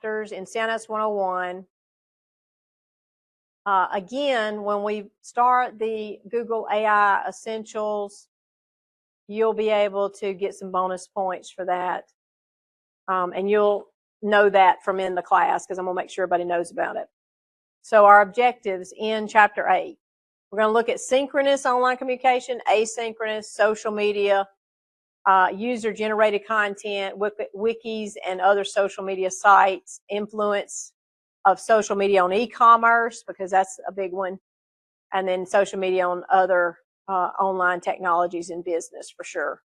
chapters in CINS 101. Again, when we start the Google AI Essentials, you'll be able to get some bonus points for that. And you'll know that from in the class because I'm going to make sure everybody knows about it. So our objectives in Chapter 8. We're going to look at synchronous online communication, asynchronous, social media, user-generated content, wikis, and other social media sites, influence of social media on e-commerce, because that's a big one, and then social media on other online technologies in business for sure.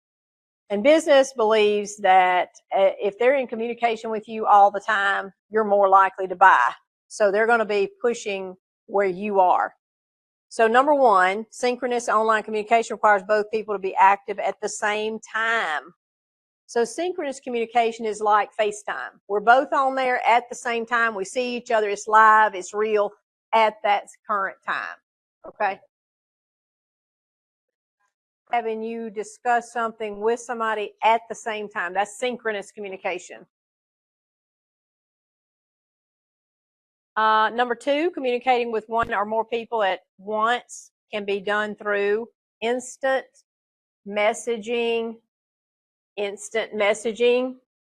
And business believes that if they're in communication with you all the time, you're more likely to buy. So they're going to be pushing where you are. So number one, synchronous online communication requires both people to be active at the same time. So synchronous communication is like FaceTime. We're both on there at the same time. We see each other. It's live. It's real at that current time. Okay? Having you discuss something with somebody at the same time. That's synchronous communication. Number two, communicating with one or more people at once can be done through instant messaging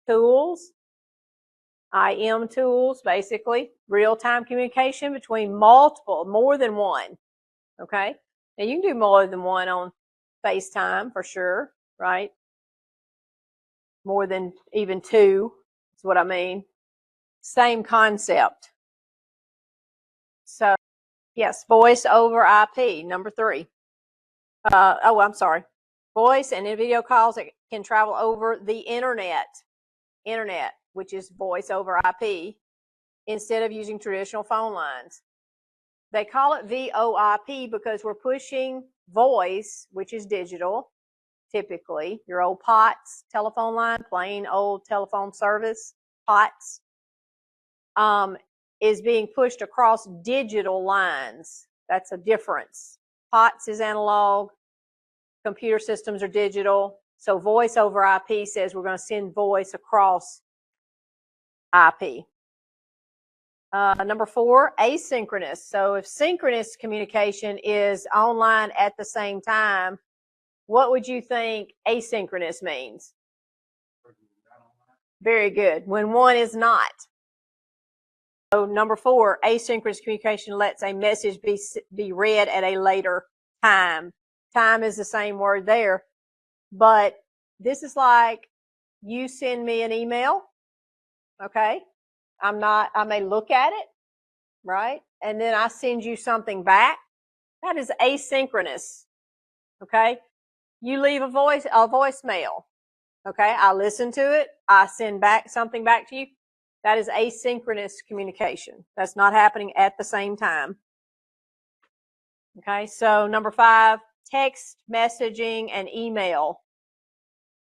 tools, IM tools, basically, real-time communication between more than one, okay? Now, you can do more than one on FaceTime for sure, right? More than even two is what I mean. Same concept. So, yes, voice over IP, number three. I'm sorry. Voice and video calls that can travel over the internet, which is voice over IP, instead of using traditional phone lines. They call it VoIP because we're pushing voice, which is digital, typically. Your old POTS telephone line, plain old telephone service, POTS, is being pushed across digital lines. That's a difference. POTS is analog. Computer systems are digital. So voice over IP says we're going to send voice across IP. Number four, asynchronous. So if synchronous communication is online at the same time, what would you think asynchronous means? Very good. When one is not. So number four, asynchronous communication lets a message be read at a later time. Time is the same word there, but this is like you send me an email, okay? I may look at it, right? And then I send you something back. That is asynchronous, okay? You leave a voicemail, okay? I listen to it. I send something back to you. That is asynchronous communication. That's not happening at the same time. Okay, so number five, text messaging and email.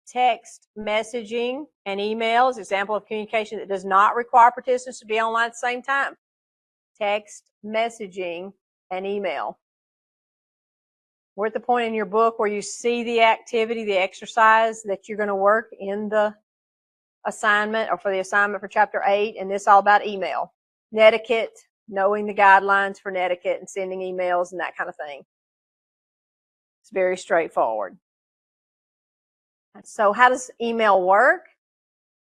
Text messaging and email is an example of communication that does not require participants to be online at the same time. Text messaging and email. We're at the point in your book where you see the activity, the exercise that you're going to work in the assignment or for the assignment for Chapter 8, and this is all about email. Netiquette, knowing the guidelines for netiquette and sending emails and that kind of thing. It's very straightforward. So how does email work?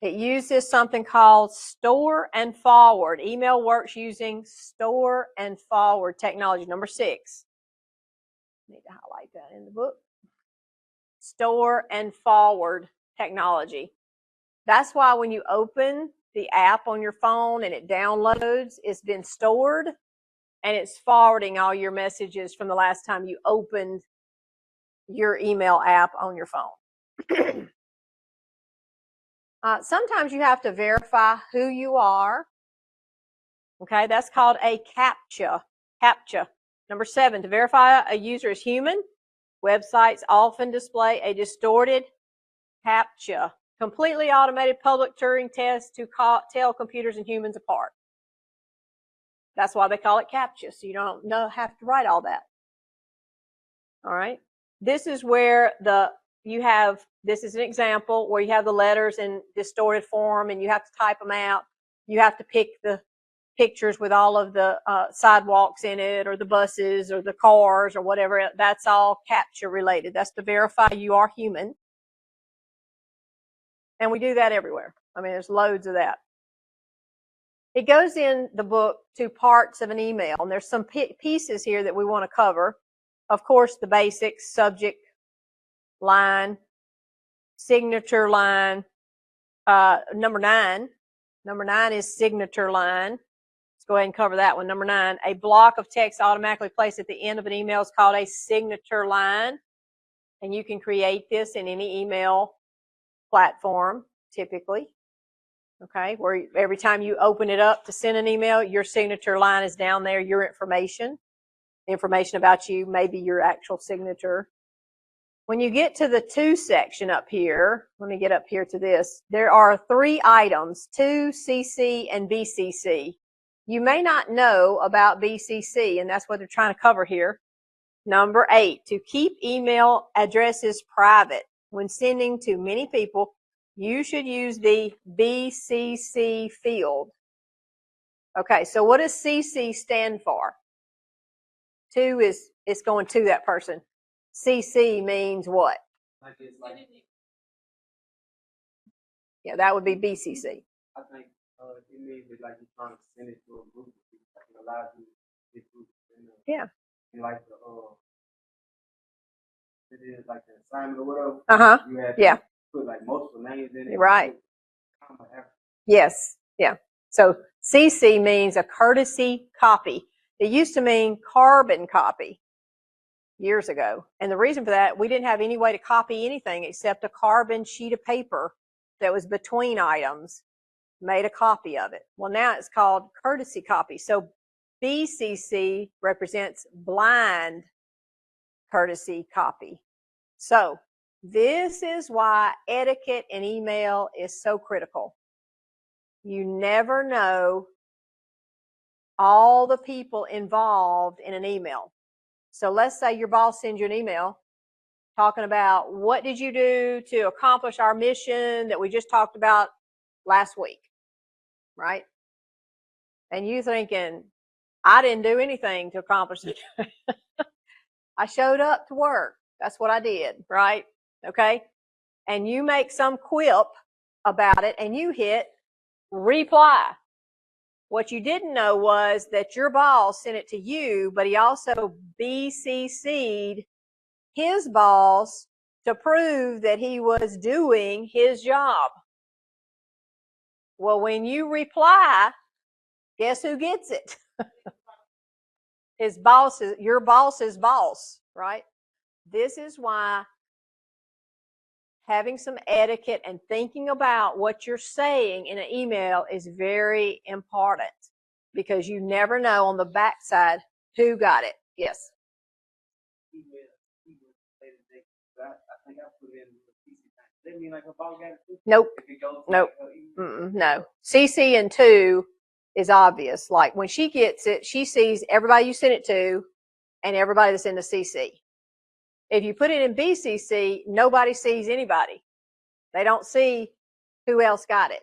It uses something called store and forward. Email works using store and forward technology. Number 6. Need to highlight that in the book. Store and forward technology. That's why when you open the app on your phone and it downloads, it's been stored and it's forwarding all your messages from the last time you opened your email app on your phone. Sometimes you have to verify who you are. Okay, that's called a CAPTCHA. CAPTCHA. Number 7, to verify a user is human, websites often display a distorted CAPTCHA. Completely automated public Turing test to tell computers and humans apart. That's why they call it CAPTCHA, so you don't have to write all that. All right. This is where this is an example where you have the letters in distorted form and you have to type them out. you have to pick the pictures with all of the sidewalks in it, or the buses or the cars or whatever. That's all CAPTCHA related. That's to verify you are human. And we do that everywhere. I mean, there's loads of that. It goes in the book to parts of an email, and there's some pieces here that we want to cover. Of course, the basics: subject line, signature line. Number 9 is signature line. Let's go ahead and cover that one. Number 9, a block of text automatically placed at the end of an email is called a signature line, and you can create this in any email platform typically. Okay, where every time you open it up to send an email, your signature line is down there, your information about you, maybe your actual signature. When you get to the to section up here, let me get up here to this, there are 3 items, to, CC, and BCC. You may not know about BCC, and that's what they're trying to cover here. Number 8, to keep email addresses private. When sending to many people, you should use the BCC field. Okay, so what does CC stand for? To is it's going to that person. CC means what? Yeah, that would be BCC. I think it means that like you're trying to send it to a group of people, like it allows you to get groups in there. Yeah. And like it is like an assignment or whatever. You have to put like multiple names in it. Right. Yes. Yeah. So CC means a courtesy copy. It used to mean carbon copy years ago. And the reason for that, we didn't have any way to copy anything except a carbon sheet of paper that was between items, made a copy of it. Well, now it's called courtesy copy. So BCC represents blind courtesy copy. So this is why etiquette in email is so critical. You never know all the people involved in an email. So let's say your boss sends you an email talking about what did you do to accomplish our mission that we just talked about last week, right? And you thinking, I didn't do anything to accomplish it. I showed up to work. That's what I did, right? Okay. And you make some quip about it and you hit reply. What you didn't know was that your boss sent it to you, but he also BCC'd his boss to prove that he was doing his job. Well, when you reply, guess who gets it? His boss is your boss's boss, right? This is why having some etiquette and thinking about what you're saying in an email is very important, because you never know on the backside who got it. Yes. Nope. Nope. No. CC and to is obvious. Like when she gets it, she sees everybody you send it to and everybody that's in the CC. If you put it in BCC, nobody sees anybody. They don't see who else got it.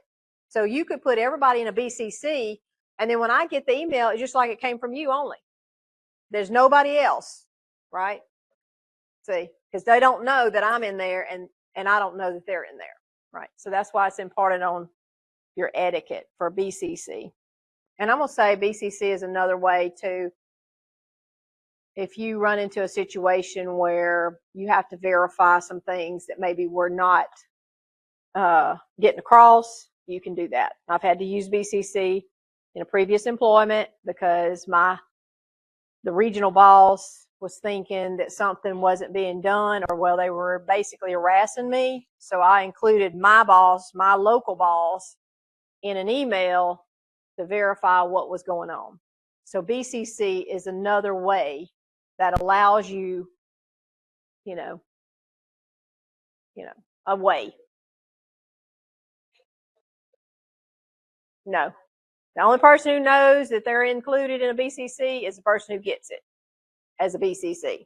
So you could put everybody in a BCC, and then when I get the email, it's just like it came from you only. There's nobody else, right? See, because they don't know that I'm in there, and I don't know that they're in there, right? So that's why it's important on your etiquette for BCC. And I'm going to say BCC is another way to, if you run into a situation where you have to verify some things that maybe we're not getting across, you can do that. I've had to use BCC in a previous employment because the regional boss was thinking that something wasn't being done, or well, they were basically harassing me. So I included my boss, my local boss, in an email to verify what was going on. So BCC is another way that allows you, a way. No. The only person who knows that they're included in a BCC is the person who gets it as a BCC.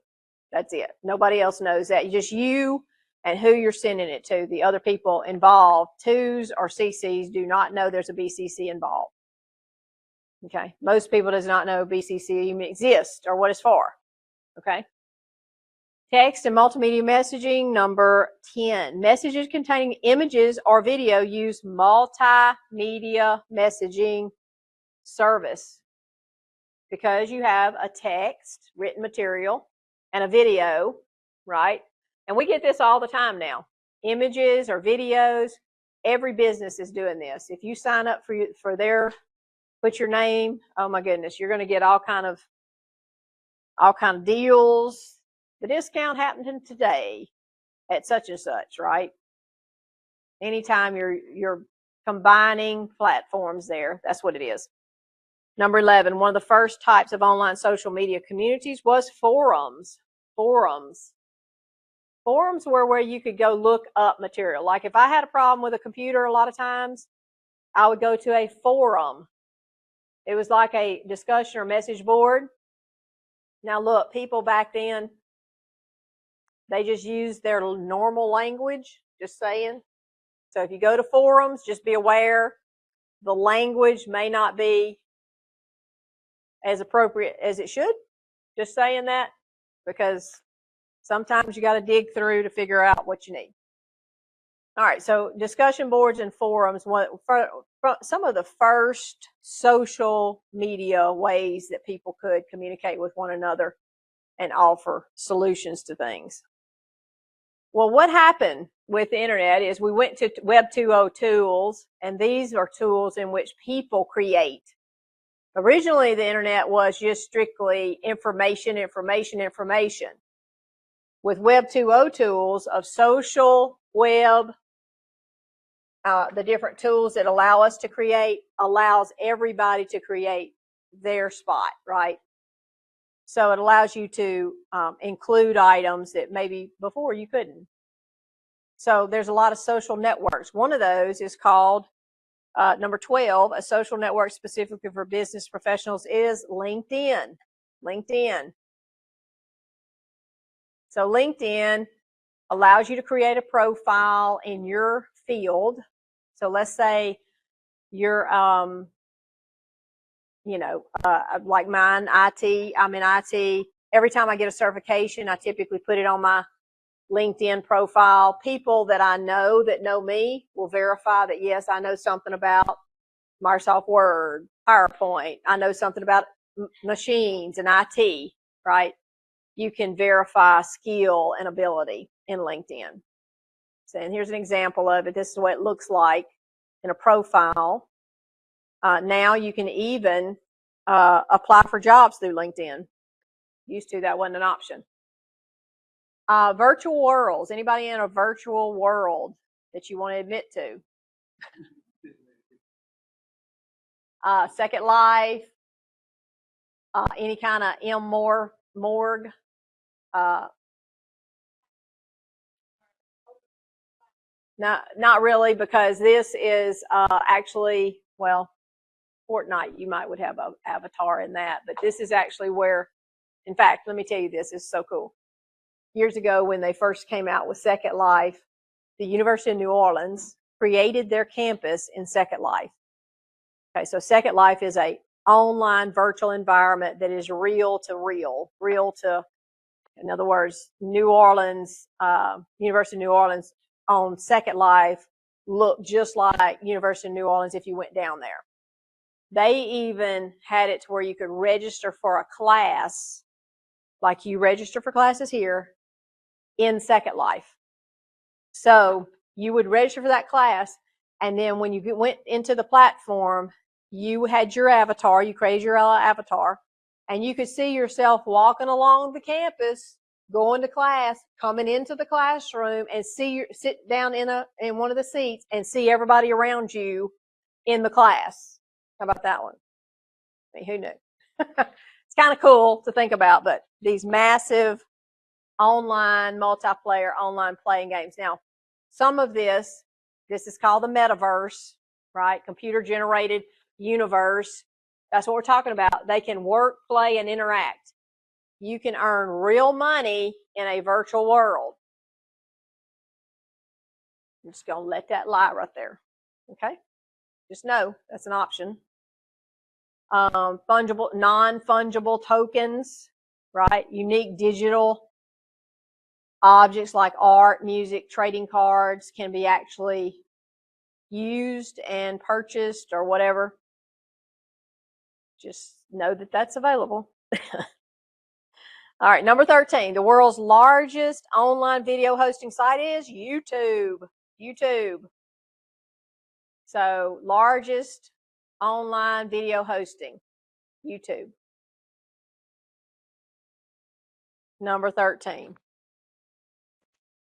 That's it. Nobody else knows that. Just you and who you're sending it to. The other people involved, twos or CCs, do not know there's a BCC involved. Okay, most people does not know BCC even exists or what it's for. Okay. Text and multimedia messaging, number 10. Messages containing images or video use multimedia messaging service because you have a text, written material, and a video, right? And we get this all the time now. Images or videos, every business is doing this. If you sign up for their, put your name, oh my goodness, you're going to get all kind of deals. The discount happened today at such and such, right? Anytime you're combining platforms there, that's what it is. Number 11, one of the first types of online social media communities was forums. Forums were where you could go look up material. Like if I had a problem with a computer, a lot of times I would go to a forum. It was like a discussion or message board. Now look, people back then, they just used their normal language, just saying. So if you go to forums, just be aware the language may not be as appropriate as it should. Just saying that, because sometimes you got to dig through to figure out what you need. All right, so discussion boards and forums, some of the first social media ways that people could communicate with one another and offer solutions to things. Well, what happened with the internet is we went to Web 2.0 tools, and these are tools in which people create. Originally, the internet was just strictly information. With Web 2.0 tools of social web, the different tools that allow us to create, allows everybody to create their spot, right? So it allows you to include items that maybe before you couldn't. So there's a lot of social networks. One of those is called number 12, a social network specifically for business professionals is LinkedIn. LinkedIn. So LinkedIn allows you to create a profile in your field. So let's say you're, like mine, IT. I'm in IT. Every time I get a certification, I typically put it on my LinkedIn profile. People that I know that know me will verify that, yes, I know something about Microsoft Word, PowerPoint. I know something about machines and IT, right? You can verify skill and ability in LinkedIn. So, and here's an example of it. This is what it looks like in a profile. Now you can even apply for jobs through LinkedIn. Used to, that wasn't an option. Virtual worlds. Anybody in a virtual world that you want to admit to? Second Life, any kind of morgue. Not really, because this is actually, well, Fortnite, you would have an avatar in that, but this is actually where, in fact, let me tell you this is so cool. Years ago, when they first came out with Second Life, the University of New Orleans created their campus in Second Life. Okay, so Second Life is a online virtual environment that is real to, in other words, New Orleans, University of New Orleans on Second Life looked just like University of New Orleans if you went down there. They even had it to where you could register for a class, like you register for classes here, in Second Life. So you would register for that class, and then when you went into the platform, you had your avatar, you created your avatar, and you could see yourself walking along the campus, going to class, coming into the classroom, and sit down in one of the seats and see everybody around you in the class. How about that one? I mean, who knew? It's kind of cool to think about, but these massive online multiplayer online playing games. Now, some of this is called the metaverse, right? Computer generated universe. That's what we're talking about. They can work, play, and interact. You can earn real money in a virtual world. I'm just going to let that lie right there. Okay? Just know that's an option. Fungible, non-fungible tokens, right? Unique digital objects like art, music, trading cards can be actually used and purchased or whatever. Just know that that's available. All right, number 13. The world's largest online video hosting site is YouTube. YouTube. So, largest online video hosting, YouTube. Number 13.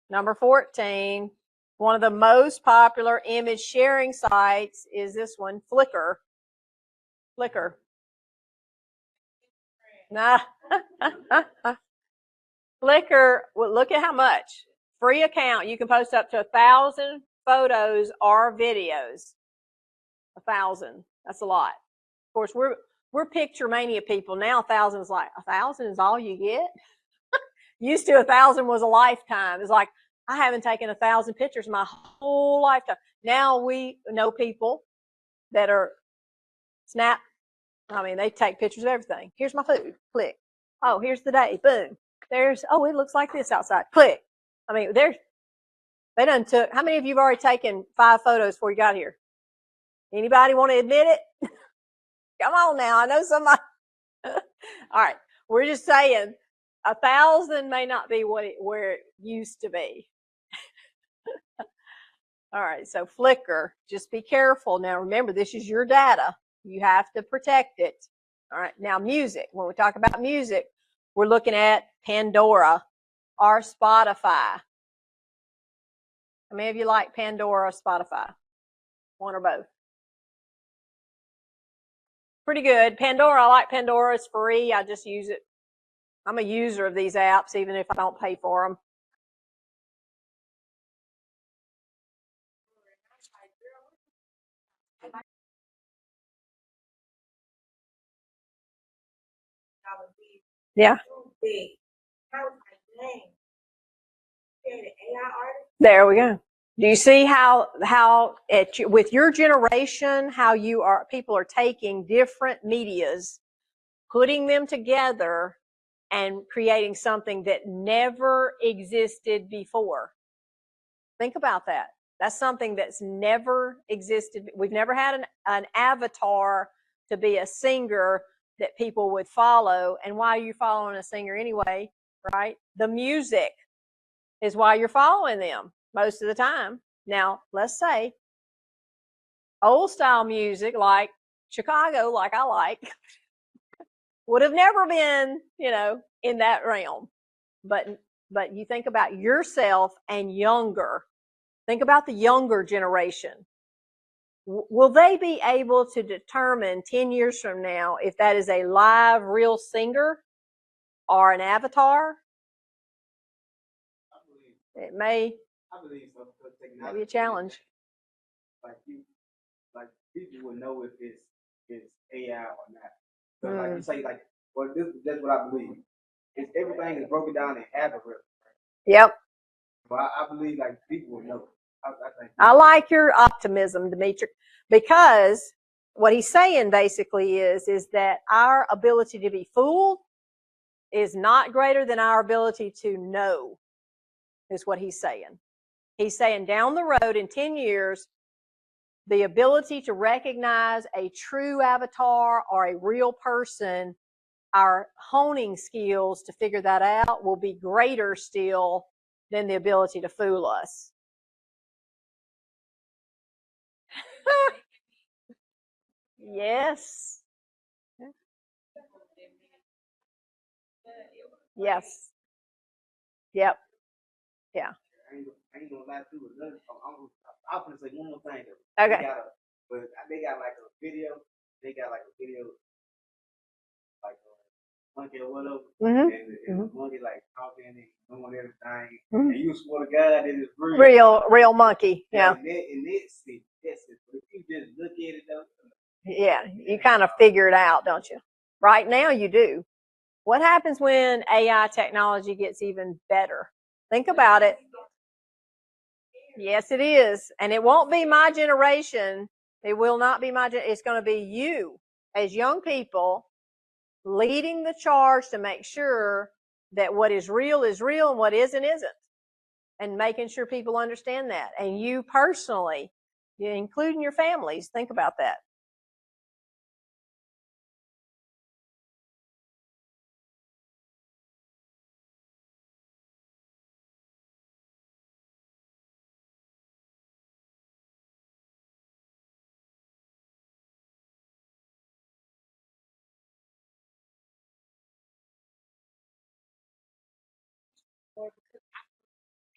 Number 14. One of the most popular image sharing sites is this one, Flickr. Flickr. Nah. Flickr, well, look at how much. Free account, you can post up to 1,000 photos or videos. 1,000. That's a lot. Of course, we're picture mania people. Now 1,000 is like, 1,000 is all you get? Used to 1,000 was a lifetime. It's like, I haven't taken 1,000 pictures my whole lifetime. Now we know people that are snap. I mean, they take pictures of everything. Here's my food. Click. Oh, here's the day. Boom. There's, oh, it looks like this outside. Click. I mean, they done took, how many of you have already taken 5 photos before you got here? Anybody want to admit it? Come on now. I know somebody. All right. We're just saying 1,000 may not be where it used to be. All right. So Flickr, just be careful. Now, remember, this is your data. You have to protect it. All right. Now, music. When we talk about music, we're looking at Pandora or Spotify. How many of you like Pandora or Spotify? One or both? Pretty good. Pandora, I like Pandora. It's free. I just use it. I'm a user of these apps, even if I don't pay for them. Yeah. There we go. Do you see how with your generation, how people are taking different medias, putting them together, and creating something that never existed before? Think about that. That's something that's never existed. We've never had an avatar to be a singer that people would follow. And why are you following a singer anyway, right? The music is why you're following them most of the time. Now, let's say old style music like Chicago, like I like, would have never been, in that realm. But you think about yourself and younger. Think about the younger generation. Will they be able to determine 10 years from now if that is a live, real singer or an avatar? It may be a challenge. Like people would know if it's AI or not. So like you say, like, well, that's what I believe. It's everything is broken down in algorithms. Yep. But I believe like people would know. I like your optimism, Dimitri, because what he's saying basically is that our ability to be fooled is not greater than our ability to know, is what he's saying. He's saying down the road in 10 years, the ability to recognize a true avatar or a real person, our honing skills to figure that out will be greater still than the ability to fool us. Yes. Yes. Yep. Yeah. I ain't gonna lie to you. I'm gonna say one more thing. Okay. They got like a video. They got like a video, like a monkey or whatever, and the monkey like talking and doing everything. And you swear to God, it is real. Real monkey. Yeah. And it's it. But if you just look at it though. Yeah, you kind of figure it out, don't you? Right now you do. What happens when AI technology gets even better? Think about it. Yes, it is. And it won't be my generation. It will not be it's going to be you as young people, leading the charge to make sure that what is real and what isn't, and making sure people understand that. And you personally, including your families, think about that.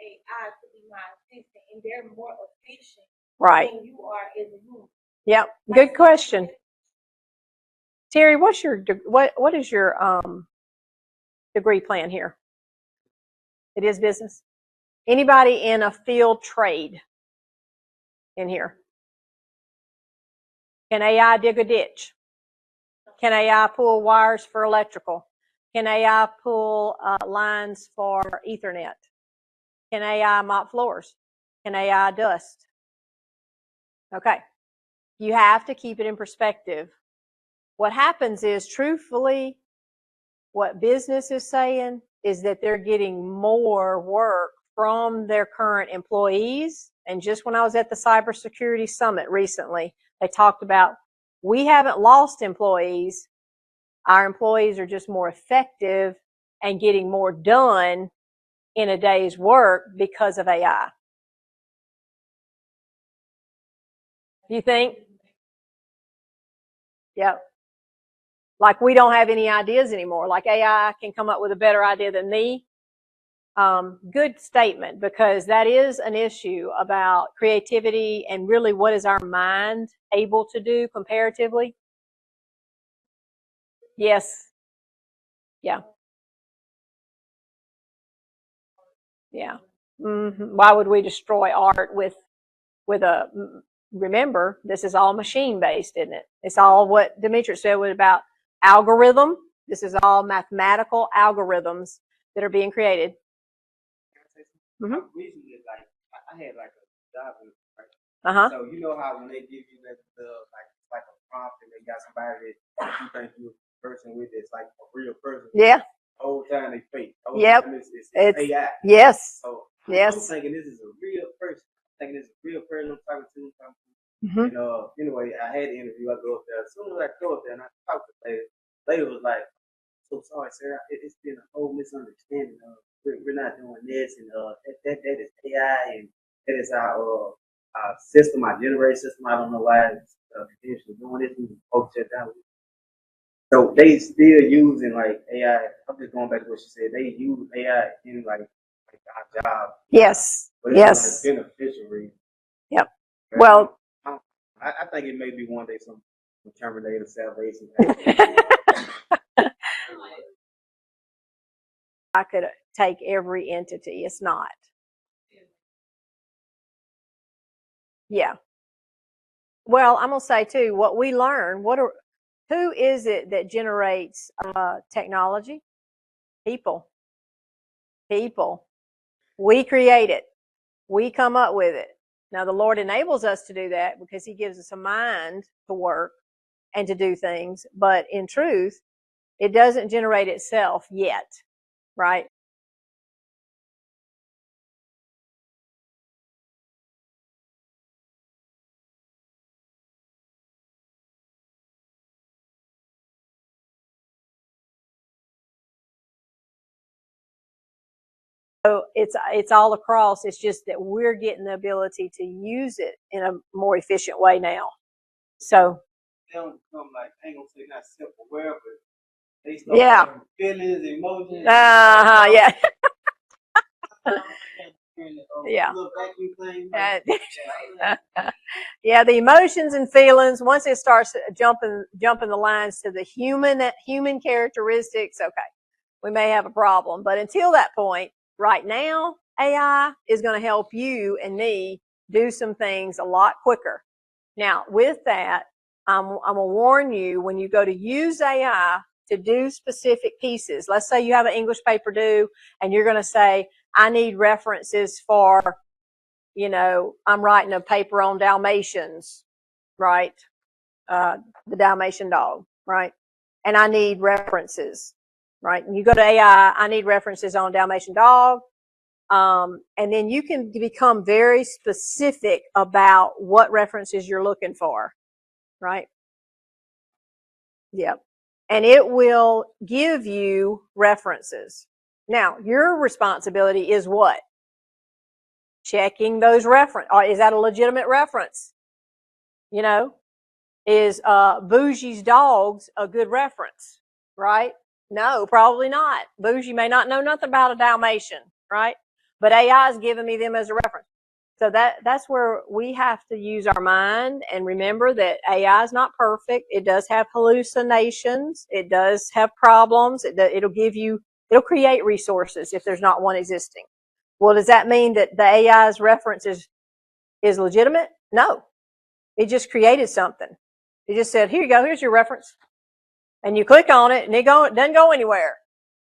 AI to be my assistant, and they're more efficient Right. than you are as a human. Yep. Good question. Terry, what is your degree plan here? It is business. Anybody in a field trade in here? Can AI dig a ditch? Can AI pull wires for electrical? Can AI pull lines for Ethernet? Can AI mop floors? Can AI dust? Okay. You have to keep it in perspective. What happens is, truthfully, what business is saying is that they're getting more work from their current employees. And just when I was at the cybersecurity summit recently, they talked about, we haven't lost employees. Our employees are just more effective and getting more done in a day's work because of AI. You think? Yep. Like we don't have any ideas anymore. Like AI can come up with a better idea than me. Good statement, because that is an issue about creativity and really what is our mind able to do comparatively. Yes. Yeah. Yeah. Mm-hmm. Why would we destroy art with a, remember, this is all machine based, isn't it? It's all what Demetrius said was about algorithm. This is all mathematical algorithms that are being created. Mm-hmm. Recently, like I had like a job interview, right? So you know how when they give you that like a prompt and they got somebody that you think you're a person with, it's like a real person. Yeah. The whole time they fake. The whole Yep. time it's AI. Yes. So yes. I'm thinking this is a real person. I'm thinking this is a real person I'm talking to. Mm-hmm. And anyway, I had the interview. I go up there. As soon as I go up there and I talk to the lady was like, "So sorry, sir. It's been a whole misunderstanding. We're not doing this, and that is AI, and that is our system, our generated system. I don't know why it's continuously doing this. We both shut down. So they still using like AI. I'm just going back to what she said. They use AI in like our job. Yes. But it's like beneficial reason. Yep. Well, I think it may be one day some Terminator salvation. I could take every entity. It's not. Yeah. Well, I'm gonna say too, what we learn. Who is it that generates technology? People. People. We create it. We come up with it. Now the Lord enables us to do that because He gives us a mind to work and to do things. But in truth, it doesn't generate itself yet, right? So it's all across. It's just that we're getting the ability to use it in a more efficient way now. So they don't become like, I ain't gonna say not self-aware, but they start feelings, emotions. Yeah. Yeah. Yeah, the emotions and feelings. Once it starts jumping the lines to the human characteristics, okay, we may have a problem. But until that point, right now, AI is going to help you and me do some things a lot quicker. Now, with that, I'm going to warn you, when you go to use AI to do specific pieces, let's say you have an English paper due and you're going to say, I need references for, I'm writing a paper on Dalmatians, right? The Dalmatian dog. right? And I need references, right? And you go to AI, I need references on Dalmatian dog. And then you can become very specific about what references you're looking for, right? Yep. And it will give you references. Now, your responsibility is what? Checking those reference. Is that a legitimate reference? You know, is Bougie's dogs a good reference, right? No, probably not. Bougie may not know nothing about a Dalmatian, right? But AI is giving me them as a reference. So that's where we have to use our mind and remember that AI is not perfect. It does have hallucinations. It does have problems. It'll create resources if there's not one existing. Well, does that mean that the AI's reference is legitimate? No. It just created something. It just said, here you go, here's your reference. And you click on it and it doesn't go anywhere.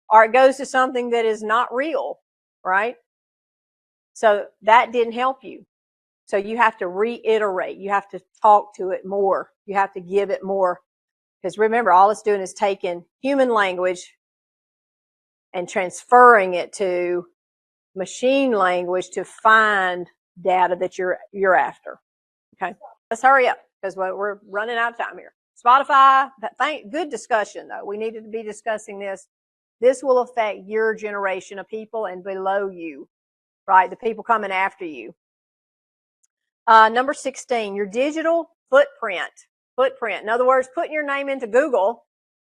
Or it goes to something that is not real, right? So that didn't help you. So you have to reiterate. You have to talk to it more. You have to give it more. Because remember, all it's doing is taking human language and transferring it to machine language to find data that you're after. Okay, let's hurry up because we're running out of time here. Spotify, good discussion though. We needed to be discussing this. This will affect your generation of people and below you, right? The people coming after you. Number 16, your digital footprint. Footprint. In other words, putting your name into Google,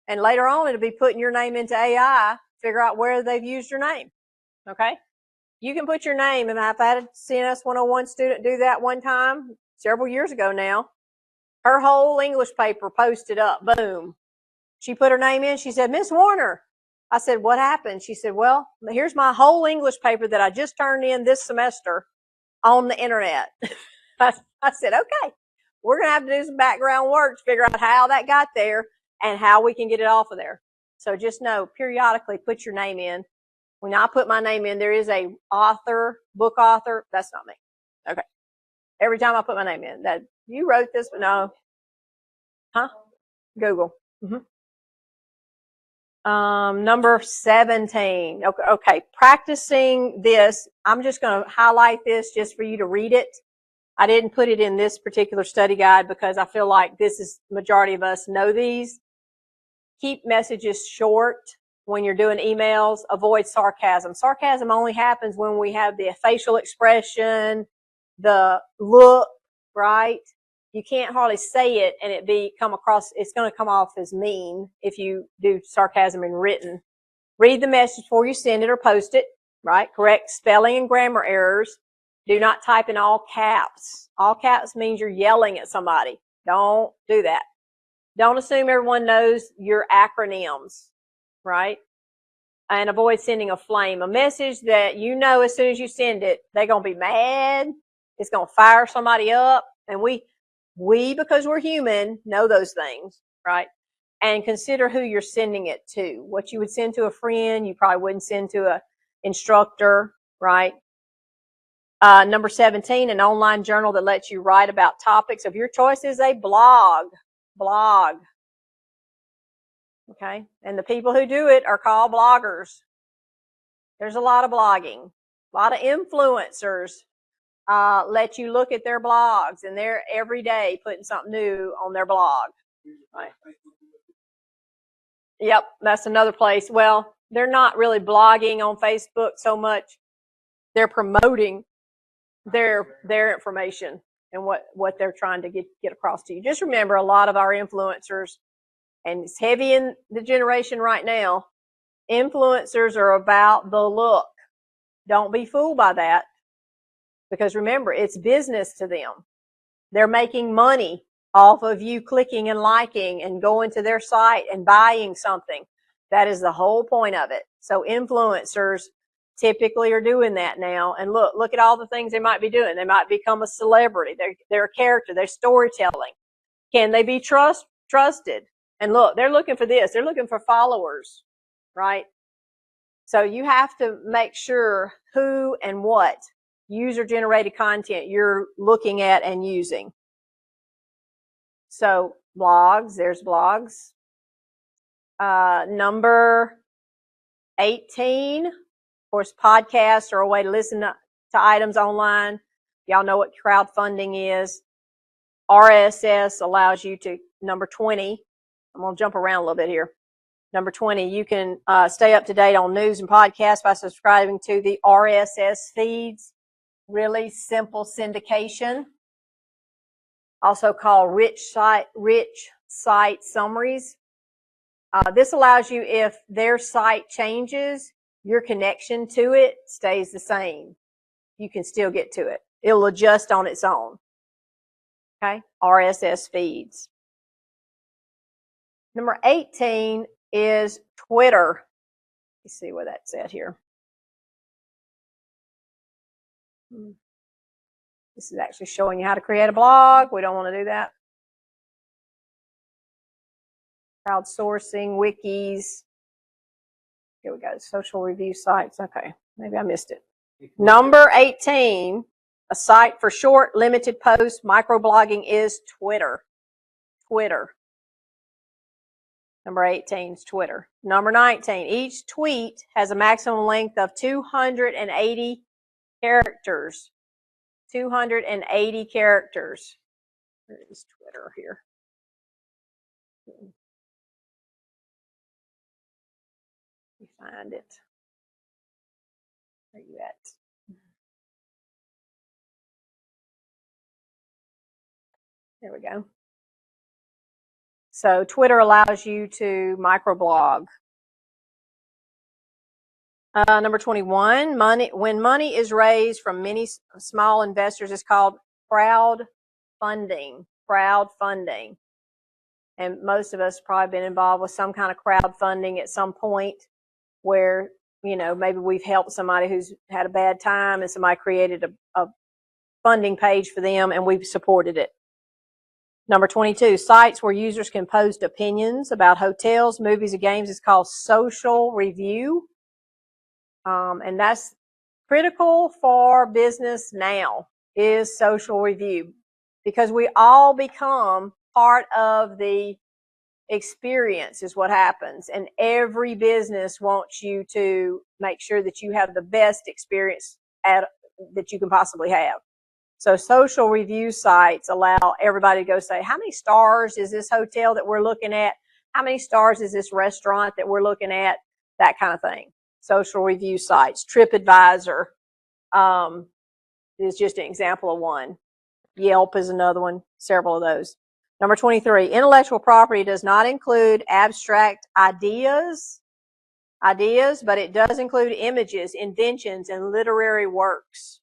and later on it'll be putting your name into AI, figure out where they've used your name. Okay? You can put your name, and I've had a CNS 101 student do that one time, several years ago now. Her whole English paper posted up, boom. She put her name in, she said, Miss Warner. I said, what happened? She said, well, here's my whole English paper that I just turned in this semester on the internet. I said, okay, we're going to have to do some background work to figure out how that got there and how we can get it off of there. So just know, periodically put your name in. When I put my name in, there is a book author. That's not me. Okay. Every time I put my name in, that you wrote this, but no. Huh? Google. Number 17. Okay. Practicing this. I'm just going to highlight this just for you to read it. I didn't put it in this particular study guide because I feel like majority of us know these. Keep messages short when you're doing emails. Avoid sarcasm. Sarcasm only happens when we have the facial expression, the look, right? You can't hardly say it and it's going to come off as mean if you do sarcasm in written. Read the message before you send it or post it, right? Correct spelling and grammar errors. Do not type in all caps. All caps means you're yelling at somebody. Don't do that. Don't assume everyone knows your acronyms, right? And avoid sending a flame. A message that you know as soon as you send it, they're going to be mad. It's going to fire somebody up. And we, because we're human, know those things, right? And consider who you're sending it to. What you would send to a friend, you probably wouldn't send to an instructor, right? Number 17, an online journal that lets you write about topics of your choice is a blog. Blog. Okay. And the people who do it are called bloggers. There's a lot of blogging. A lot of influencers let you look at their blogs, and they're every day putting something new on their blog. Right. Yep, that's another place. Well, they're not really blogging on Facebook so much. They're promoting their information and what they're trying to get across to you. Just remember, a lot of our influencers, and it's heavy in the generation right now, influencers are about the look. Don't be fooled by that, because remember, it's business to them. They're making money off of you clicking and liking and going to their site and buying something. That is the whole point of it. So influencers typically are doing that now. And look at all the things they might be doing. They might become a celebrity. They're a character. They're storytelling. Can they be trusted? And look, they're looking for this. They're looking for followers, right? So you have to make sure who and what user-generated content you're looking at and using. So blogs, there's blogs. Number 18, of course, podcasts are a way to listen to items online. Y'all know what crowdfunding is. RSS allows you to, number 20, I'm going to jump around a little bit here. Number 20, you can stay up to date on news and podcasts by subscribing to the RSS feeds. Really simple syndication. Also called rich site summaries. This allows you, if their site changes, your connection to it stays the same. You can still get to it. It'll adjust on its own. Okay, RSS feeds. Number 18 is Twitter. Let's see where that's at here. This is actually showing you how to create a blog. We don't want to do that. Crowdsourcing, wikis. Here we go. Social review sites. Okay, maybe I missed it. Number 18, a site for short, limited posts, microblogging is Twitter. Twitter. Number 18 is Twitter. Number 19, each tweet has a maximum length of 280 characters. 280 characters. Where is Twitter here? Let me find it. Where are you at? There we go. So Twitter allows you to microblog. Number 21, when money is raised from many small investors, it's called crowdfunding. Crowdfunding. And most of us have probably been involved with some kind of crowdfunding at some point where, you know, maybe we've helped somebody who's had a bad time and somebody created a funding page for them and we've supported it. Number 22, sites where users can post opinions about hotels, movies, and games is called social review. And that's critical for business now, is social review, because we all become part of the experience is what happens. And every business wants you to make sure that you have the best experience that you can possibly have. So social review sites allow everybody to go say, how many stars is this hotel that we're looking at? How many stars is this restaurant that we're looking at? That kind of thing. Social review sites. TripAdvisor is just an example of one. Yelp is another one. Several of those. Number 23, intellectual property does not include abstract ideas, but it does include images, inventions, and literary works.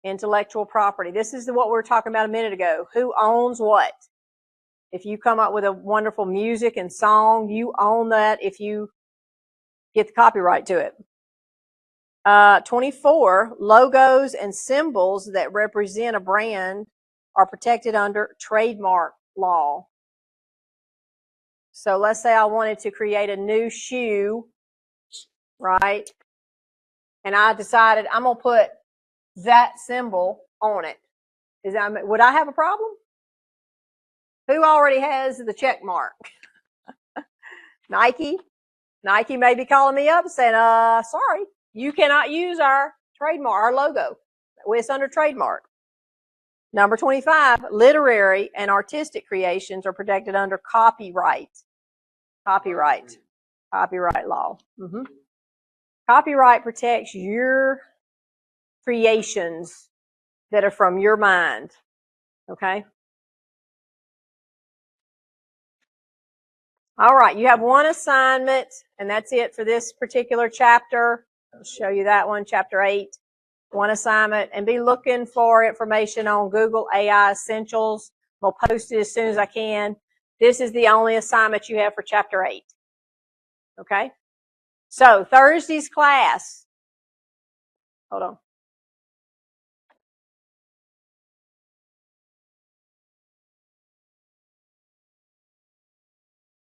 Intellectual property. This is what we were talking about a minute ago. Who owns what? If you come up with a wonderful music and song, you own that if you get the copyright to it. 24, logos and symbols that represent a brand are protected under trademark law. So let's say I wanted to create a new shoe, right? And I decided I'm going to put that symbol on it. Would I have a problem? Who already has the check mark? Nike? Nike may be calling me up and saying, sorry, you cannot use our trademark, our logo. It's under trademark. Number 25, literary and artistic creations are protected under copyright. Copyright law. Copyright protects your creations that are from your mind. Okay? All right, you have one assignment, and that's it for this particular chapter. I'll show you that one, chapter 8. One assignment, and be looking for information on Google AI Essentials. I'll post it as soon as I can. This is the only assignment you have for chapter 8. Okay? So, Thursday's class. Hold on.